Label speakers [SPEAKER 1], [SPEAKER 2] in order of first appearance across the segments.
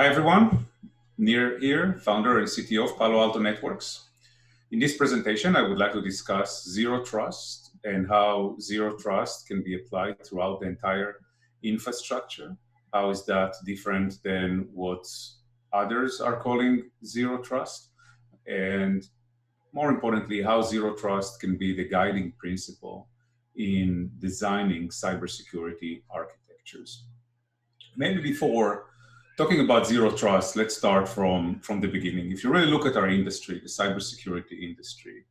[SPEAKER 1] Hi everyone, Nir here, founder and CTO of Palo Alto Networks. In this presentation, I would like to discuss zero trust and how zero trust can be applied throughout the entire infrastructure. How is that different than what others are calling zero trust? And more importantly, how zero trust can be the guiding principle in designing cybersecurity architectures. Maybe before talking about zero trust, let's start from the beginning. If you really look at our industry, the cybersecurity industry,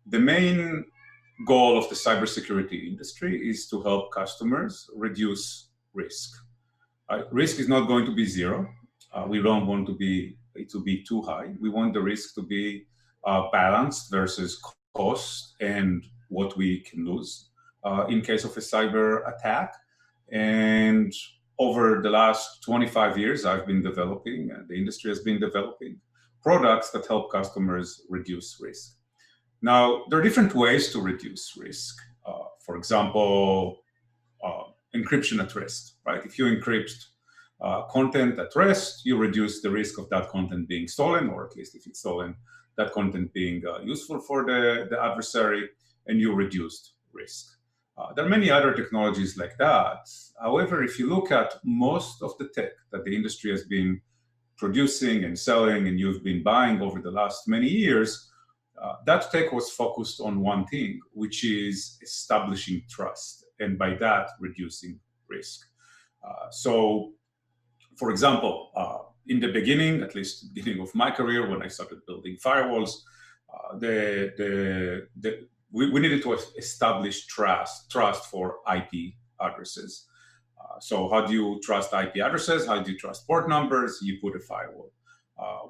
[SPEAKER 1] the main goal of the cybersecurity industry is to help customers reduce risk. Risk is not going to be zero. We don't want it to be too high. We want the risk to be balanced versus cost and what we can lose in case of a cyber attack. And over the last 25 years, I've been developing, and the industry has been developing products that help customers reduce risk. Now, there are different ways to reduce risk. For example, encryption at rest, right? If you encrypt content at rest, you reduce the risk of that content being stolen, or at least if it's stolen, that content being useful for the adversary, and you reduced risk. There are many other technologies like that. However, if you look at most of the tech that the industry has been producing and selling and you've been buying over the last many years, that tech was focused on one thing, which is establishing trust, and by that, reducing risk. So, for example, in the beginning, at least the beginning of my career, when I started building firewalls, we needed to establish trust for IP addresses. So how do you trust IP addresses? How do you trust port numbers? You put a firewall.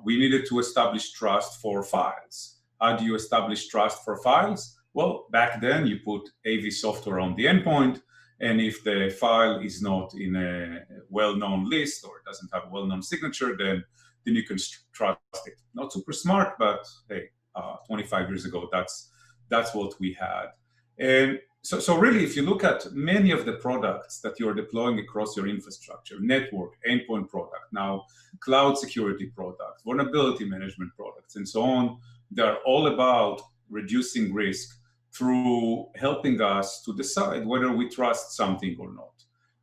[SPEAKER 1] We needed to establish trust for files. How do you establish trust for files? Well, back then you put AV software on the endpoint, and if the file is not in a well-known list or doesn't have a well-known signature, then you can trust it. Not super smart, but hey, 25 years ago, that's what we had. And so really, if you look at many of the products that you're deploying across your infrastructure, network, endpoint product, now cloud security products, vulnerability management products, and so on, they're all about reducing risk through helping us to decide whether we trust something or not,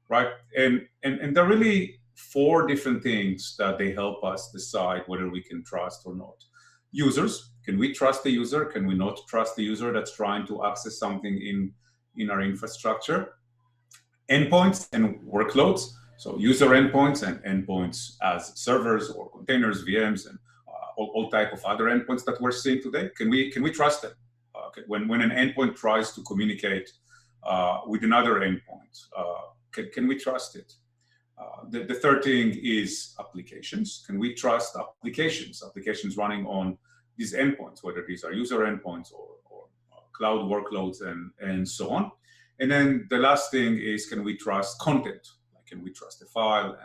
[SPEAKER 1] right? And there are really four different things that they help us decide whether we can trust or not. Users. Can we trust the user? Can we not trust the user that's trying to access something in our infrastructure? Endpoints and workloads. So user endpoints and endpoints as servers or containers, VMs, and all type of other endpoints that we're seeing today. Can we trust them? When an endpoint tries to communicate with another endpoint, can we trust it? The third thing is applications. Can we trust applications running on these endpoints, whether these are user endpoints or cloud workloads and so on? And then the last thing is, can we trust content? Like, can we trust the file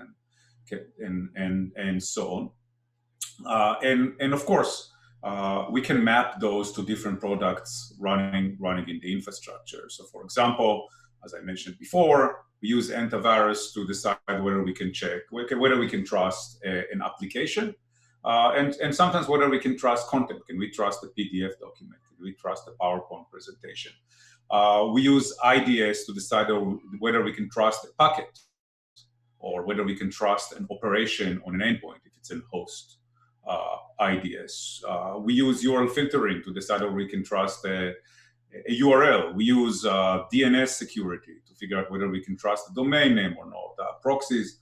[SPEAKER 1] and so on? And of course, we can map those to different products running in the infrastructure. So for example, as I mentioned before, we use antivirus to decide whether we can check, whether we can trust an application, and sometimes whether we can trust content. Can we trust a PDF document? Can we trust a PowerPoint presentation? We use IDS to decide whether we can trust a packet or whether we can trust an operation on an endpoint if it's a host IDS. We use URL filtering to decide whether we can trust a URL. We use DNS security to figure out whether we can trust the domain name or not. Proxies,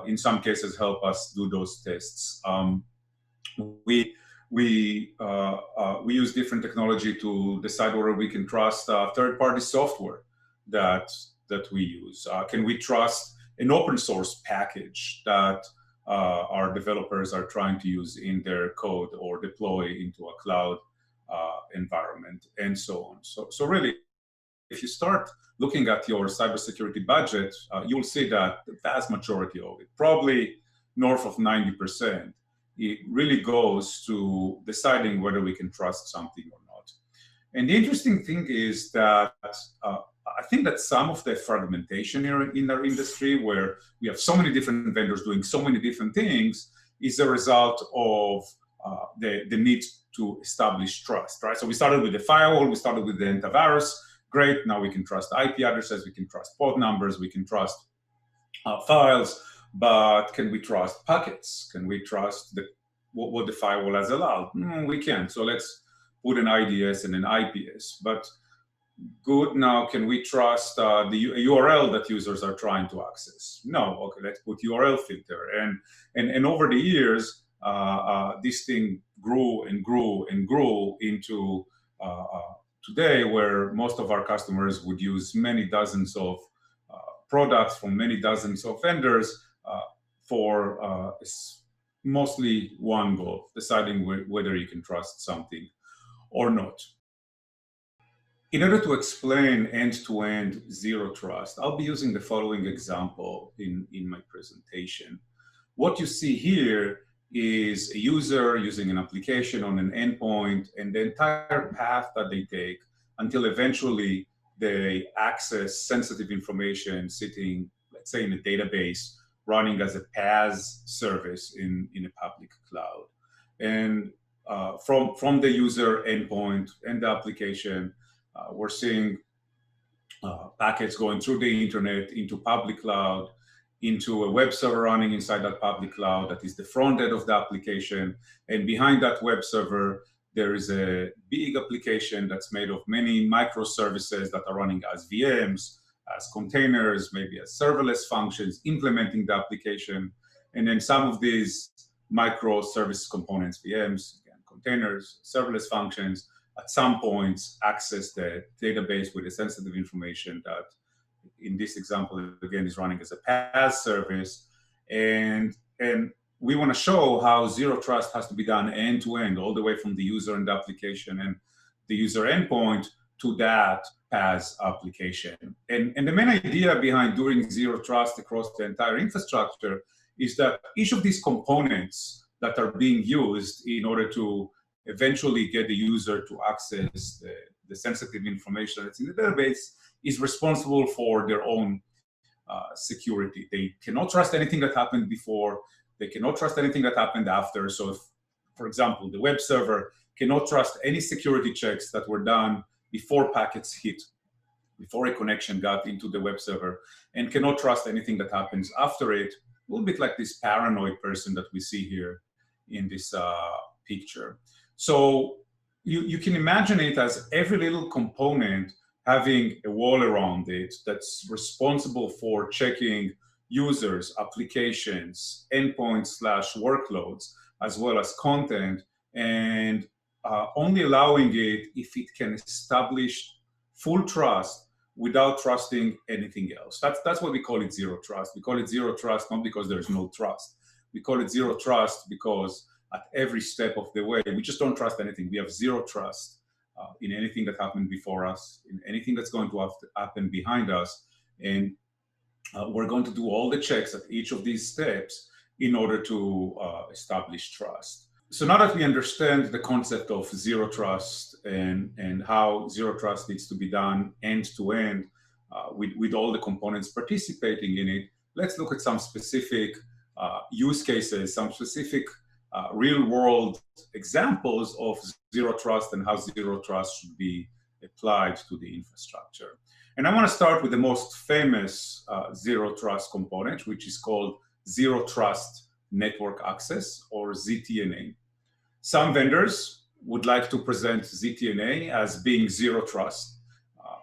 [SPEAKER 1] in some cases, help us do those tests. We use different technology to decide whether we can trust third-party software that we use. Can we trust an open source package that our developers are trying to use in their code or deploy into a cloud environment, and so on. So really, if you start looking at your cybersecurity budget, you'll see that the vast majority of it, probably north of 90%, it really goes to deciding whether we can trust something or not. And the interesting thing is that I think that some of the fragmentation in our industry, where we have so many different vendors doing so many different things, is a result of the need to establish trust, right? So we started with the firewall, we started with the antivirus. Great, now we can trust IP addresses, we can trust port numbers, we can trust files, but can we trust packets? Can we trust what the firewall has allowed? We can't. So let's put an IDS and an IPS. But good, now can we trust the URL that users are trying to access? No. Okay, let's put URL filter. And over the years, this thing grew and grew and grew into today, where most of our customers would use many dozens of products from many dozens of vendors for mostly one goal, deciding whether you can trust something or not. In order to explain end-to-end zero trust, I'll be using the following example in my presentation. What you see here is a user using an application on an endpoint and the entire path that they take until eventually they access sensitive information sitting, let's say, in a database running as a Paas service in a public cloud. And from the user endpoint and the application, we're seeing packets going through the internet into public cloud, into a web server running inside that public cloud that is the front end of the application. And behind that web server, there is a big application that's made of many microservices that are running as VMs, as containers, maybe as serverless functions, implementing the application. And then some of these microservice components, VMs, again, containers, serverless functions, at some points access the database with the sensitive information that, in this example, again, is running as a Paas service. And we want to show how zero trust has to be done end to end, all the way from the user and the application and the user endpoint to that Paas application. And the main idea behind doing zero trust across the entire infrastructure is that each of these components that are being used in order to eventually get the user to access the sensitive information that's in the database is responsible for their own security. They cannot trust anything that happened before. They cannot trust anything that happened after. So if, for example, the web server cannot trust any security checks that were done before packets hit, before a connection got into the web server, and cannot trust anything that happens after it, a little bit like this paranoid person that we see here in this picture. So you can imagine it as every little component having a wall around it that's responsible for checking users, applications, endpoints / workloads, as well as content, and only allowing it if it can establish full trust without trusting anything else. That's why we call it zero trust. We call it zero trust not because there's no trust. We call it zero trust because at every step of the way, we just don't trust anything. We have zero trust in anything that happened before us, in anything that's going to happen behind us. And we're going to do all the checks at each of these steps in order to establish trust. So now that we understand the concept of zero trust and how zero trust needs to be done end to end with all the components participating in it, let's look at some specific use cases, some specific real world examples of zero trust and how zero trust should be applied to the infrastructure. And I want to start with the most famous zero trust component, which is called Zero Trust Network Access, or ZTNA. Some vendors would like to present ZTNA as being zero trust.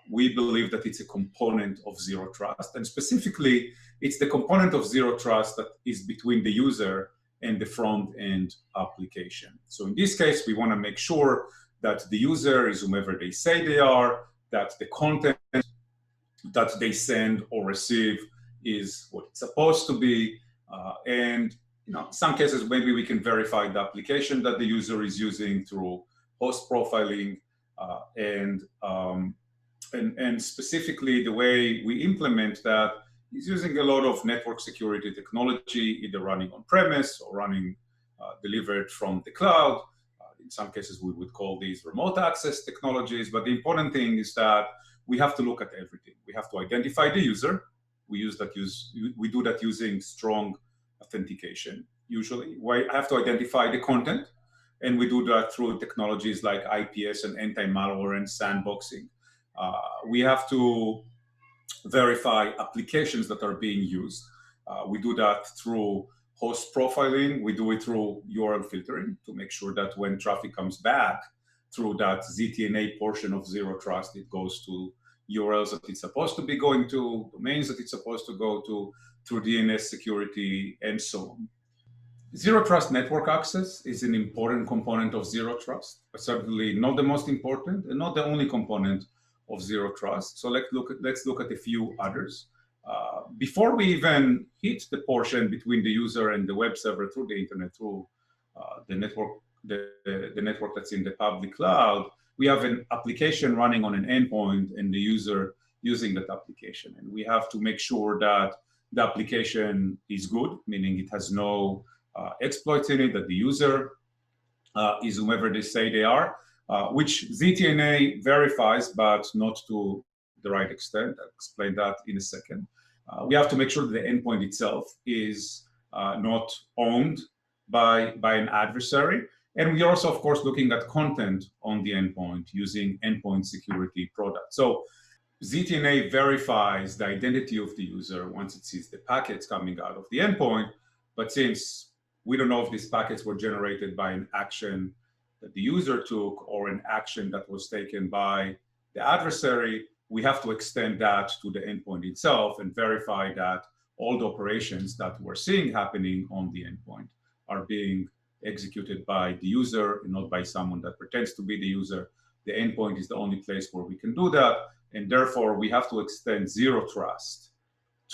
[SPEAKER 1] We believe that it's a component of zero trust, and specifically, it's the component of zero trust that is between the user and the front-end application. So in this case, we want to make sure that the user is whomever they say they are, that the content that they send or receive is what it's supposed to be, and in some cases, maybe we can verify the application that the user is using through host profiling, and specifically the way we implement that is using a lot of network security technology, either running on-premise or running delivered from the cloud. In some cases, we would call these remote access technologies. But the important thing is that we have to look at everything. We have to identify the user. We do that using strong authentication. Usually, we have to identify the content, and we do that through technologies like IPS and anti-malware and sandboxing. We have to verify applications that are being used. We do that through host profiling. We do it through URL filtering to make sure that when traffic comes back through that ZTNA portion of Zero Trust, it goes to URLs that it's supposed to be going to, domains that it's supposed to go to, through DNS security, and so on. Zero Trust network access is an important component of Zero Trust, but certainly not the most important and not the only component of Zero Trust. So let's look at a few others. Before we even hit the portion between the user and the web server through the internet, through the network that's in the public cloud, we have an application running on an endpoint and the user using that application. And we have to make sure that the application is good, meaning it has no exploits in it, that the user is whomever they say they are, which ZTNA verifies, but not to the right extent. I'll explain that in a second. We have to make sure that the endpoint itself is not owned by an adversary. And we are also, of course, looking at content on the endpoint using endpoint security products. So ZTNA verifies the identity of the user once it sees the packets coming out of the endpoint. But since we don't know if these packets were generated by an action that the user took or an action that was taken by the adversary, we have to extend that to the endpoint itself and verify that all the operations that we're seeing happening on the endpoint are being executed by the user and not by someone that pretends to be the user. The endpoint is the only place where we can do that, and therefore we have to extend Zero Trust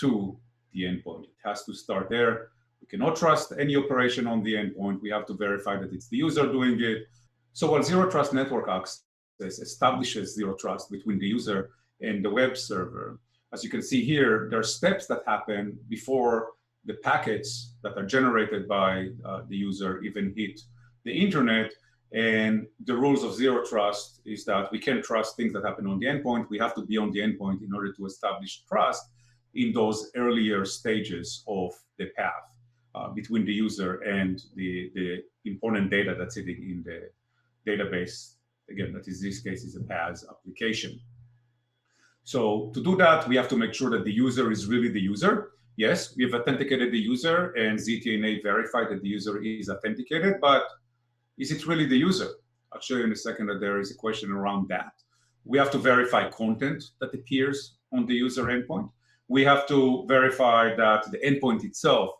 [SPEAKER 1] to the endpoint. It has to start there. We cannot trust any operation on the endpoint. We have to verify that it's the user doing it. So while Zero Trust network access establishes Zero Trust between the user and the web server, as you can see here, there are steps that happen before the packets that are generated by the user even hit the internet. And the rules of Zero Trust is that we can't trust things that happen on the endpoint. We have to be on the endpoint in order to establish trust in those earlier stages of the path between the user and the important data that's sitting in the database. Again, that is, this case is a Paas application. So to do that, we have to make sure that the user is really the user. Yes, we have authenticated the user and ZTNA verified that the user is authenticated, but is it really the user? I'll show you in a second that there is a question around that. We have to verify content that appears on the user endpoint. We have to verify that the endpoint itself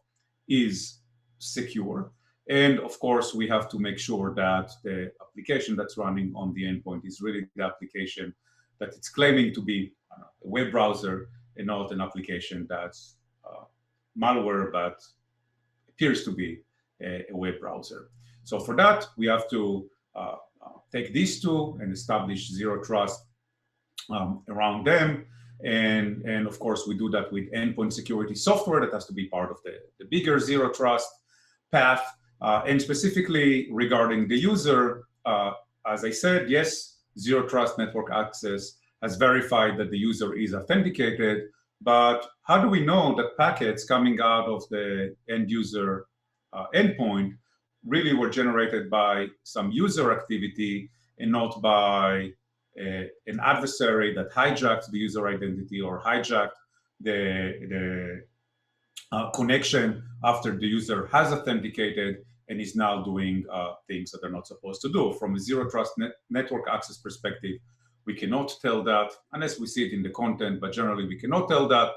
[SPEAKER 1] is secure. And of course, we have to make sure that the application that's running on the endpoint is really the application that it's claiming to be a web browser and not an application that's malware, but appears to be a web browser. So for that, we have to take these two and establish Zero Trust around them. And of course, we do that with endpoint security software that has to be part of the bigger Zero Trust path. And specifically regarding the user, as I said, yes, Zero Trust network access has verified that the user is authenticated, but how do we know that packets coming out of the end user endpoint really were generated by some user activity and not by an adversary that hijacked the user identity or hijacked the connection after the user has authenticated and is now doing things that they're not supposed to do? From a Zero Trust network access perspective, we cannot tell that unless we see it in the content, but generally we cannot tell that.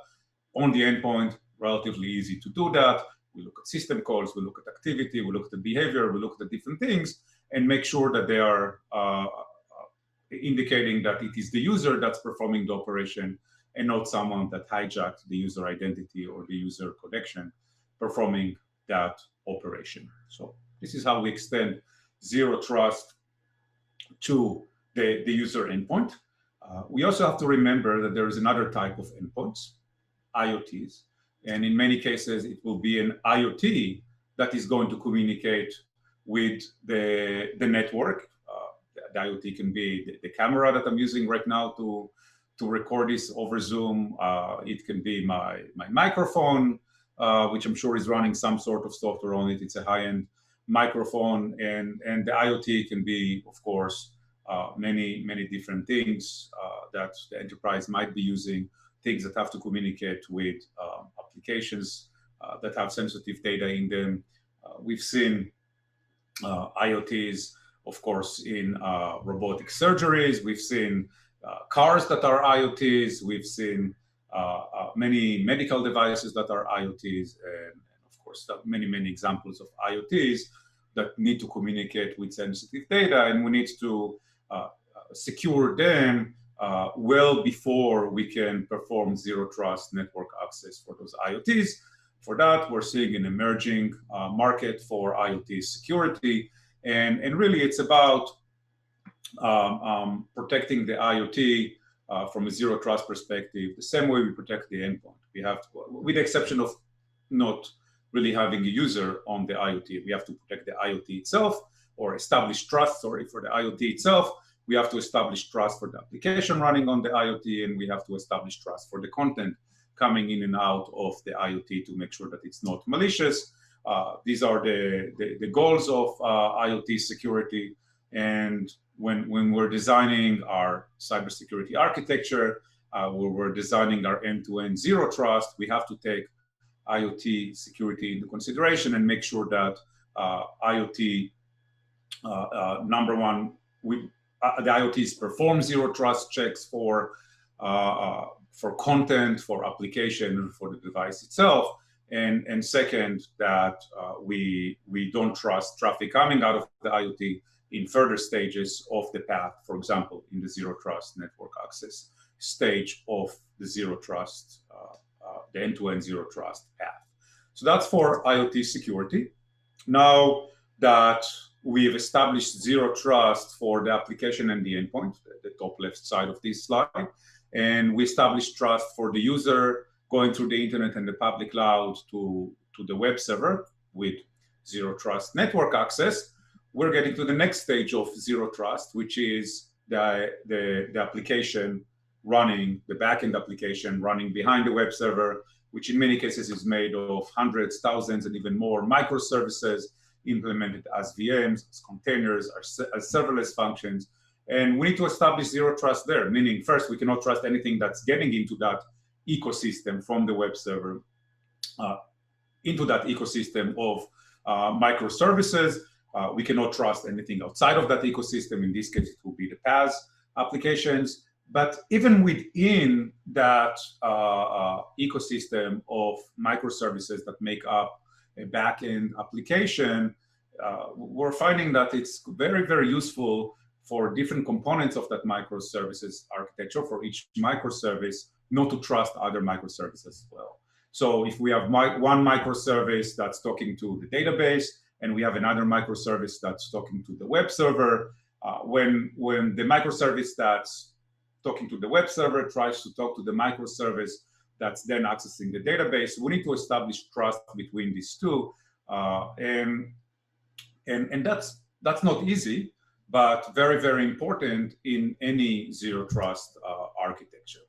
[SPEAKER 1] On the endpoint, relatively easy to do that. We look at system calls, we look at activity, we look at the behavior, we look at the different things and make sure that they are indicating that it is the user that's performing the operation and not someone that hijacked the user identity or the user connection performing that operation. So this is how we extend Zero Trust to the user endpoint. We also have to remember that there is another type of endpoints, IoTs. And in many cases, it will be an IoT that is going to communicate with the network. The IoT can be the camera that I'm using right now to to record this over Zoom. It can be my microphone, which I'm sure is running some sort of software on it. It's a high-end microphone, and the IoT can be, of course, many different things that the enterprise might be using, things that have to communicate with applications that have sensitive data in them. We've seen IoTs, of course, in robotic surgeries. We've seen cars that are IoTs. We've seen many medical devices that are IoTs, and of course, many examples of IoTs that need to communicate with sensitive data, and we need to secure them well before we can perform zero trust network access for those IoTs. For that, we're seeing an emerging market for IoT security, and really it's about protecting the IoT from a zero trust perspective, the same way we protect the endpoint. We have to, with the exception of not really having a user on the IoT, we have to protect the IoT itself, or establish trust, for the IoT itself. We have to establish trust for the application running on the IoT, and we have to establish trust for the content coming in and out of the IoT to make sure that it's not malicious. These are the goals of IoT security. And when we're designing our cybersecurity architecture, when we're designing our end-to-end zero trust, we have to take IoT security into consideration and make sure that IoT, number one, the IoTs perform zero trust checks for content, for application, for the device itself, and second, that we don't trust traffic coming out of the IoT in further stages of the path, for example, in the zero trust network access stage of the zero trust, the end-to-end zero trust path. So that's for IoT security. Now that we've established zero trust for the application and the endpoint, the top left side of this slide, and we established trust for the user going through the internet and the public cloud to the web server with zero trust network access, we're getting to the next stage of zero trust, which is the application running, the backend application running behind the web server, which in many cases is made of hundreds, thousands, and even more microservices implemented as VMs, as containers, as serverless functions. And we need to establish zero trust there, meaning first, we cannot trust anything that's getting into that ecosystem from the web server into that ecosystem of microservices. We cannot trust anything outside of that ecosystem. In this case, it will be the Paas applications. But even within that ecosystem of microservices that make up a backend application, we're finding that it's very useful for different components of that microservices architecture, for each microservice, not to trust other microservices as well. So if we have one microservice that's talking to the database, and we have another microservice that's talking to the web server, when the microservice that's talking to the web server tries to talk to the microservice that's then accessing the database, we need to establish trust between these two, and that's not easy, but very important in any zero trust architecture.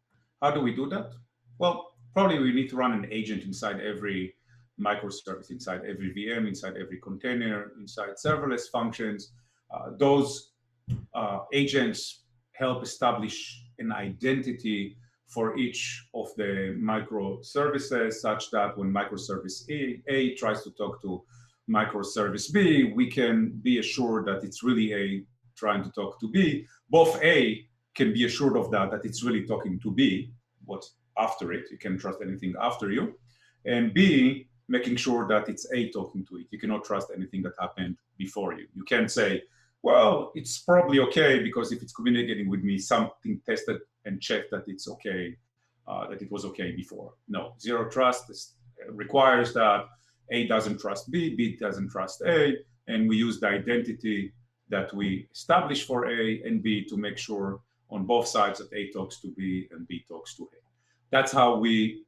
[SPEAKER 1] How do we do that? Well, probably we need to run an agent inside every microservice, inside every VM, inside every container, inside serverless functions. Those agents help establish an identity for each of the microservices, such that when microservice A tries to talk to microservice B, we can be assured that it's really A trying to talk to B. Both A can be assured of that it's really talking to B, what's after it. You can trust anything after you. And B, making sure that it's A talking to it. You cannot trust anything that happened before you. You can't say, well, it's probably okay, because if it's communicating with me, something tested and checked that it's okay, that it was okay before. No, zero trust requires that A doesn't trust B, B doesn't trust A, and we use the identity that we establish for A and B to make sure on both sides that A talks to B and B talks to A. That's how we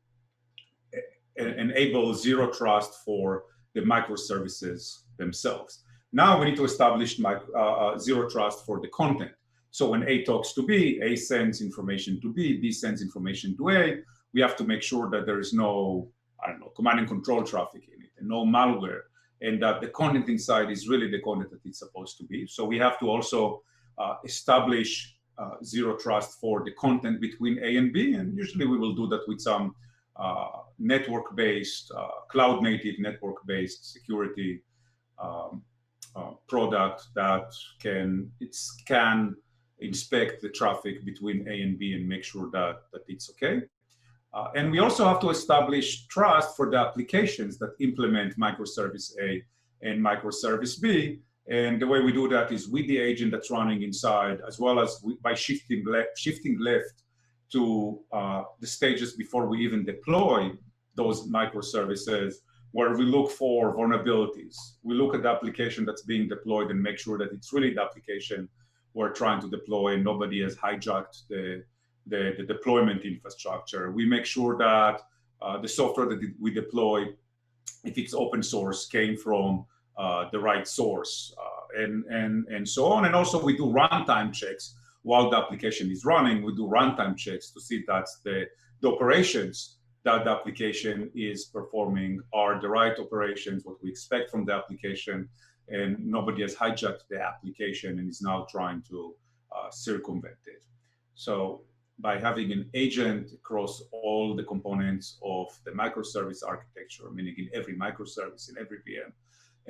[SPEAKER 1] enable zero trust for the microservices themselves. Now we need to establish zero trust for the content. So when A talks to B, A sends information to B sends information to A. We have to make sure that there is no, I don't know, command and control traffic in it, and no malware, and that the content inside is really the content that it's supposed to be. So we have to also establish zero trust for the content between A and B, and usually we will do that with some network-based, cloud-native network-based security product that can scan, inspect the traffic between A and B and make sure that it's okay. And we also have to establish trust for the applications that implement microservice A and microservice B. And the way we do that is with the agent that's running inside, as well as by shifting left to the stages before we even deploy those microservices, where we look for vulnerabilities. We look at the application that's being deployed and make sure that it's really the application we're trying to deploy and nobody has hijacked the deployment infrastructure. We make sure that the software that we deploy, if it's open source, came from the right source, and so on. And also we do runtime checks while the application is running. We do runtime checks to see that the operations that the application is performing are the right operations, what we expect from the application, and nobody has hijacked the application and is now trying to circumvent it. So by having an agent across all the components of the microservice architecture, meaning in every microservice, in every VM,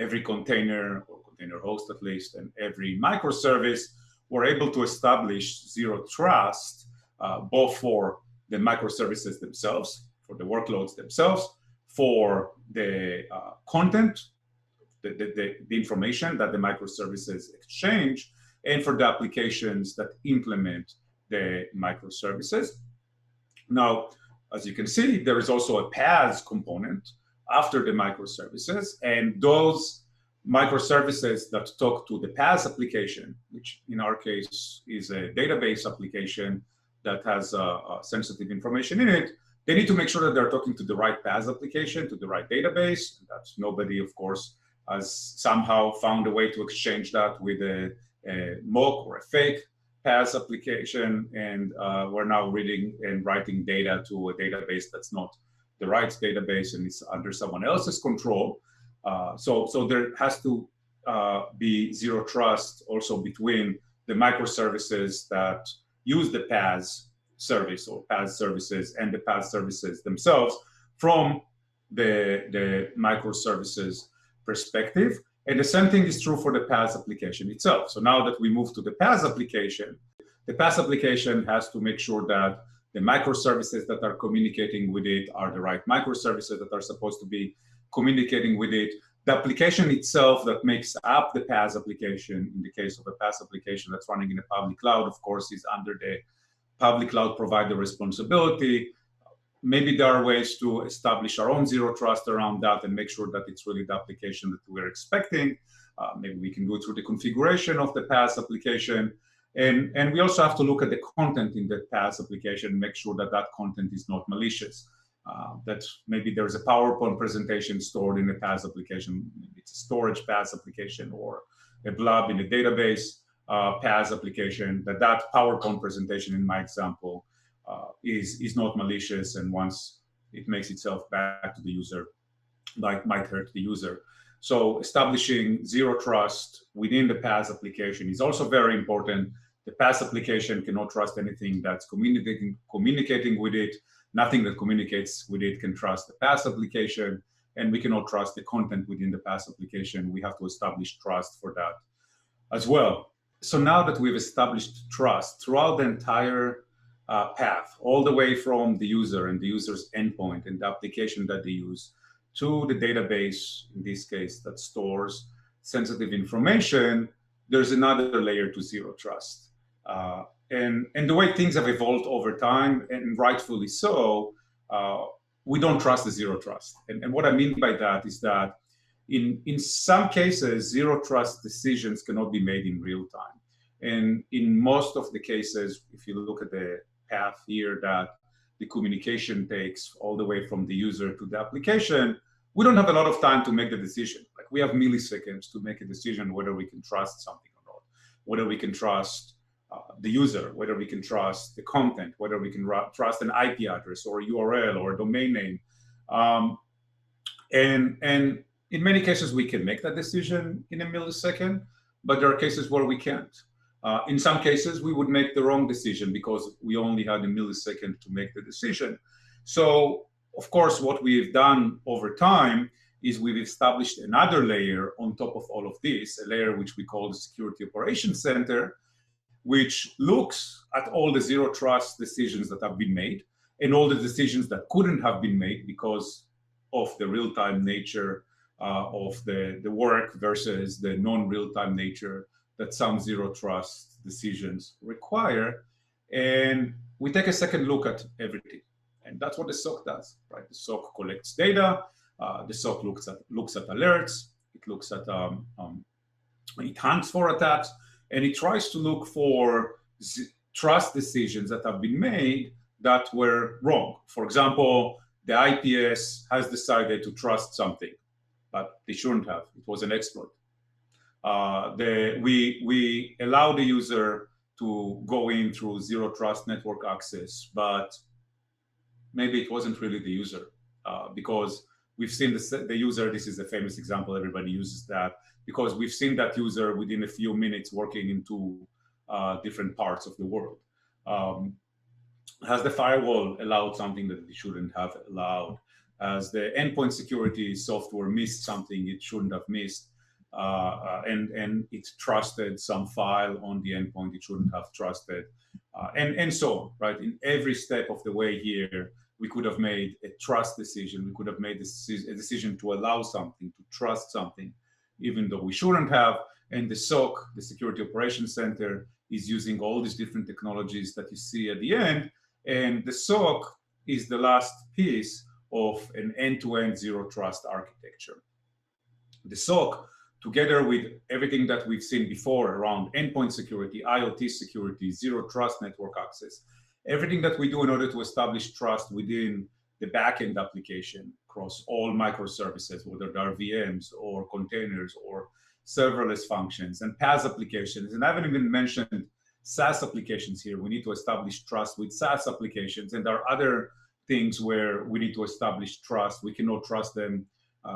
[SPEAKER 1] every container or container host at least, and every microservice, we're able to establish zero trust, both for the microservices themselves, for the workloads themselves, for the content, the information that the microservices exchange, and for the applications that implement the microservices. Now, as you can see, there is also a Paas component after the microservices, and those microservices that talk to the Paas application, which in our case is a database application that has sensitive information in it, they need to make sure that they're talking to the right Paas application, to the right database. That nobody, of course, has somehow found a way to exchange that with a mock or a fake Paas application, and we're now reading and writing data to a database that's not the right database and it's under someone else's control. So there has to be zero trust also between the microservices that use the Paas service or Paas services and the Paas services themselves from the microservices perspective. And the same thing is true for the Paas application itself. So now that we move to the Paas application has to make sure that the microservices that are communicating with it are the right microservices that are supposed to be communicating with it. The application itself that makes up the Paas application, in the case of a Paas application that's running in a public cloud, of course, is under the public cloud provider responsibility. Maybe there are ways to establish our own zero trust around that and make sure that it's really the application that we're expecting. Maybe we can go through the configuration of the Paas application. And we also have to look at the content in the Paas application, make sure that that content is not malicious. That maybe there's a PowerPoint presentation stored in the Paas application. Maybe it's a storage Paas application or a blob in a database Paas application, that PowerPoint presentation in my example is not malicious, and once it makes itself back to the user, might hurt the user. So establishing zero trust within the Paas application is also very important. The Paas application cannot trust anything that's communicating with it. Nothing that communicates with it can trust the Paas application, and we cannot trust the content within the Paas application. We have to establish trust for that as well. So now that we've established trust throughout the entire path, all the way from the user and the user's endpoint and the application that they use to the database, in this case, that stores sensitive information, there's another layer to zero trust. And the way things have evolved over time, and rightfully so, we don't trust the zero trust. And what I mean by that is that in some cases, zero trust decisions cannot be made in real time. And in most of the cases, if you look at the path here that the communication takes all the way from the user to the application, we don't have a lot of time to make the decision. Like, we have milliseconds to make a decision whether we can trust something or not, whether we can trust the user, whether we can trust the content, whether we can trust an IP address or a URL or a domain name. And in many cases, we can make that decision in a millisecond, but there are cases where we can't. In some cases, we would make the wrong decision because we only had a millisecond to make the decision. So, of course, what we've done over time is we've established another layer on top of all of this, a layer which we call the Security Operations Center, which looks at all the zero trust decisions that have been made and all the decisions that couldn't have been made because of the real-time nature of the work versus the non-real-time nature that some zero trust decisions require. And we take a second look at everything. And that's what the SOC does, right? The SOC collects data, the SOC looks at alerts, it looks at, it hunts for attacks, and it tries to look for trust decisions that have been made that were wrong. For example, the IPS has decided to trust something, but they shouldn't have. It was an exploit. We allow the user to go in through zero trust network access, but maybe it wasn't really the user because we've seen the user. This is a famous example. Everybody uses that because we've seen that user within a few minutes working in two different parts of the world. Has the firewall allowed something that it shouldn't have allowed? Has the endpoint security software missed something it shouldn't have missed? And it trusted some file on the endpoint it shouldn't have trusted, and so on, right? In every step of the way here, we could have made a trust decision. We could have made a decision to allow something, to trust something, even though we shouldn't have. And the SOC, the Security Operations Center, is using all these different technologies that you see at the end. And the SOC is the last piece of an end-to-end zero trust architecture. The SOC, together with everything that we've seen before around endpoint security, IoT security, zero trust network access, everything that we do in order to establish trust within the backend application across all microservices, whether they are VMs or containers or serverless functions and PaaS applications. And I haven't even mentioned SaaS applications here. We need to establish trust with SaaS applications. And there are other things where we need to establish trust. We cannot trust them.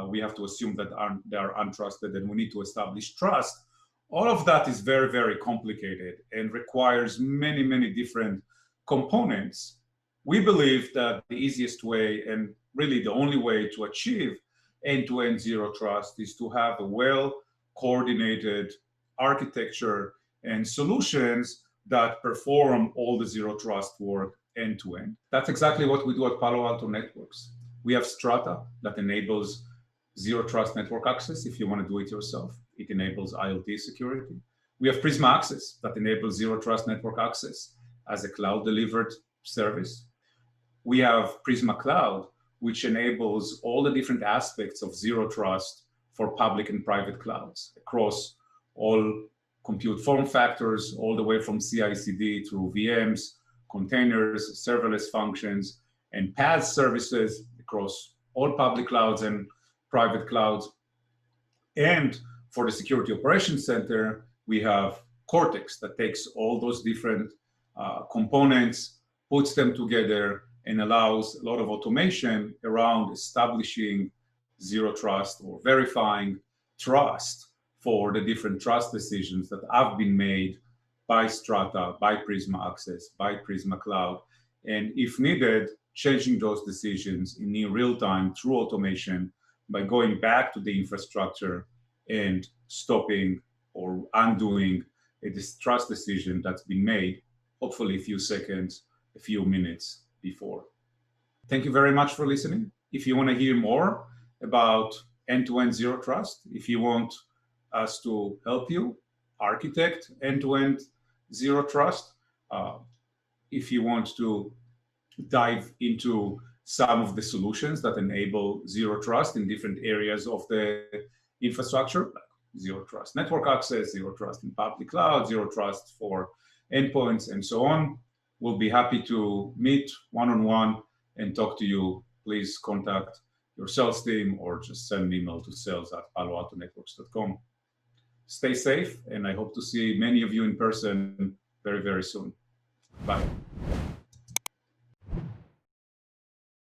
[SPEAKER 1] We have to assume that they are untrusted, and we need to establish trust. All of that is very, very complicated and requires many, many different components. We believe that the easiest way, and really the only way to achieve end-to-end zero trust, is to have a well-coordinated architecture and solutions that perform all the zero trust work end-to-end. That's exactly what we do at Palo Alto Networks. We have Strata that enables zero trust network access if you want to do it yourself. It enables IoT security. We have Prisma Access that enables zero trust network access as a cloud delivered service. We have Prisma Cloud, which enables all the different aspects of zero trust for public and private clouds across all compute form factors, all the way from CI/CD through VMs, containers, serverless functions, and PaaS services across all public clouds and private clouds. And for the Security Operations Center, we have Cortex that takes all those different components, puts them together, and allows a lot of automation around establishing zero trust or verifying trust for the different trust decisions that have been made by Strata, by Prisma Access, by Prisma Cloud. And if needed, changing those decisions in near real time through automation by going back to the infrastructure and stopping or undoing a trust decision that's been made, hopefully a few seconds, a few minutes before. Thank you very much for listening. If you want to hear more about end-to-end zero trust, if you want us to help you architect end-to-end zero trust, if you want to dive into some of the solutions that enable zero trust in different areas of the infrastructure, like zero trust network access, zero trust in public cloud, zero trust for endpoints, and so on, we'll be happy to meet one-on-one and talk to you. Please contact your sales team or just send an email to sales@paloaltonetworks.com. Stay safe, and I hope to see many of you in person very, very soon. Bye.